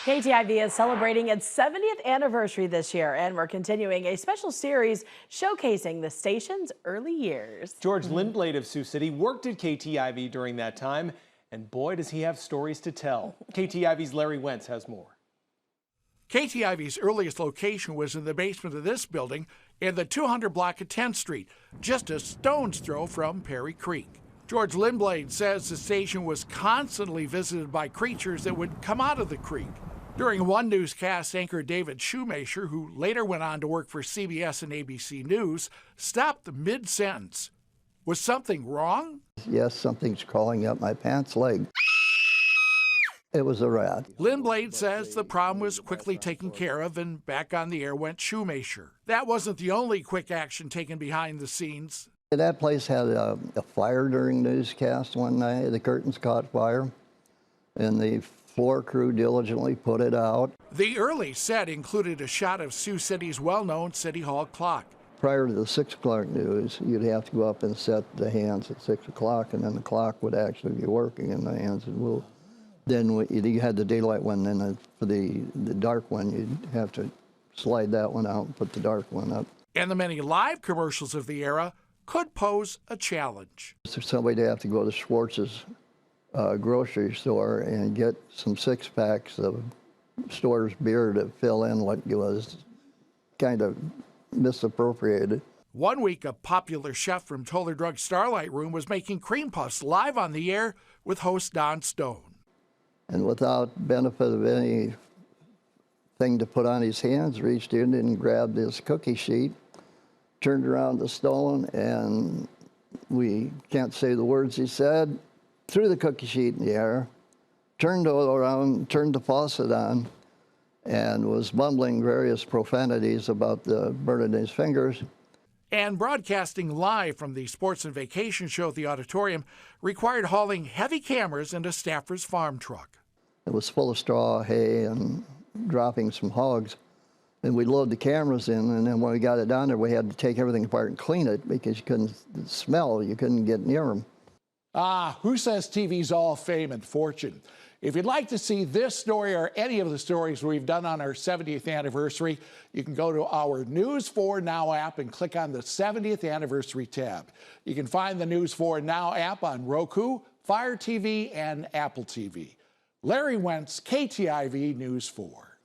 KTIV is celebrating its 70th anniversary this year, and we're continuing a special series showcasing the station's early years. George Lindblade of Sioux City worked at KTIV during that time, and boy, does he have stories to tell. KTIV's Larry Wentz has more. KTIV's earliest location was in the basement of this building in the 200 block of 10th Street, just a stone's throw from Perry Creek. George Lindblade says the station was constantly visited by creatures that would come out of the creek. During one newscast, anchor David Shoemaker, who later went on to work for CBS and ABC News, stopped mid-sentence. Was something wrong? Yes, something's crawling up my pants leg. It was a rat. Lindblade says the problem was quickly taken care of, and back on the air went Shoemaker. That wasn't the only quick action taken behind the scenes. That place had a fire during newscast one night. The curtains caught fire, and the floor crew diligently put it out. The early set included a shot of Sioux City's well-known City Hall clock. Prior to the 6 o'clock news, you'd have to go up and set the hands at 6 o'clock, and then the clock would actually be working and the hands would move. Then you had the daylight one, and for the dark one, you'd have to slide that one out and put the dark one up. And the many live commercials of the era could pose a challenge. So somebody would have to go to Schwartz's grocery store and get some 6-packs of Store's beer to fill in what was kind of misappropriated. One week, a popular chef from Toller Drug Starlight Room was making cream puffs live on the air with host Don Stone. And without benefit of anything to put on his hands, reached in and grabbed his cookie sheet, turned around to Stone, and we can't say the words he said, threw the cookie sheet in the air, turned around, turned the faucet on, and was mumbling various profanities about burning his fingers. And broadcasting live from the Sports and Vacation Show at the auditorium required hauling heavy cameras into Stafford's farm truck. It was full of straw, hay, and dropping some hogs. And we'd load the cameras in, and then when we got it down there, we had to take everything apart and clean it because you couldn't smell, you couldn't get near them. Who says TV's all fame and fortune? If you'd like to see this story or any of the stories we've done on our 70th anniversary, you can go to our News 4 Now app and click on the 70th anniversary tab. You can find the News 4 Now app on Roku, Fire TV, and Apple TV. Larry Wentz, KTIV News 4.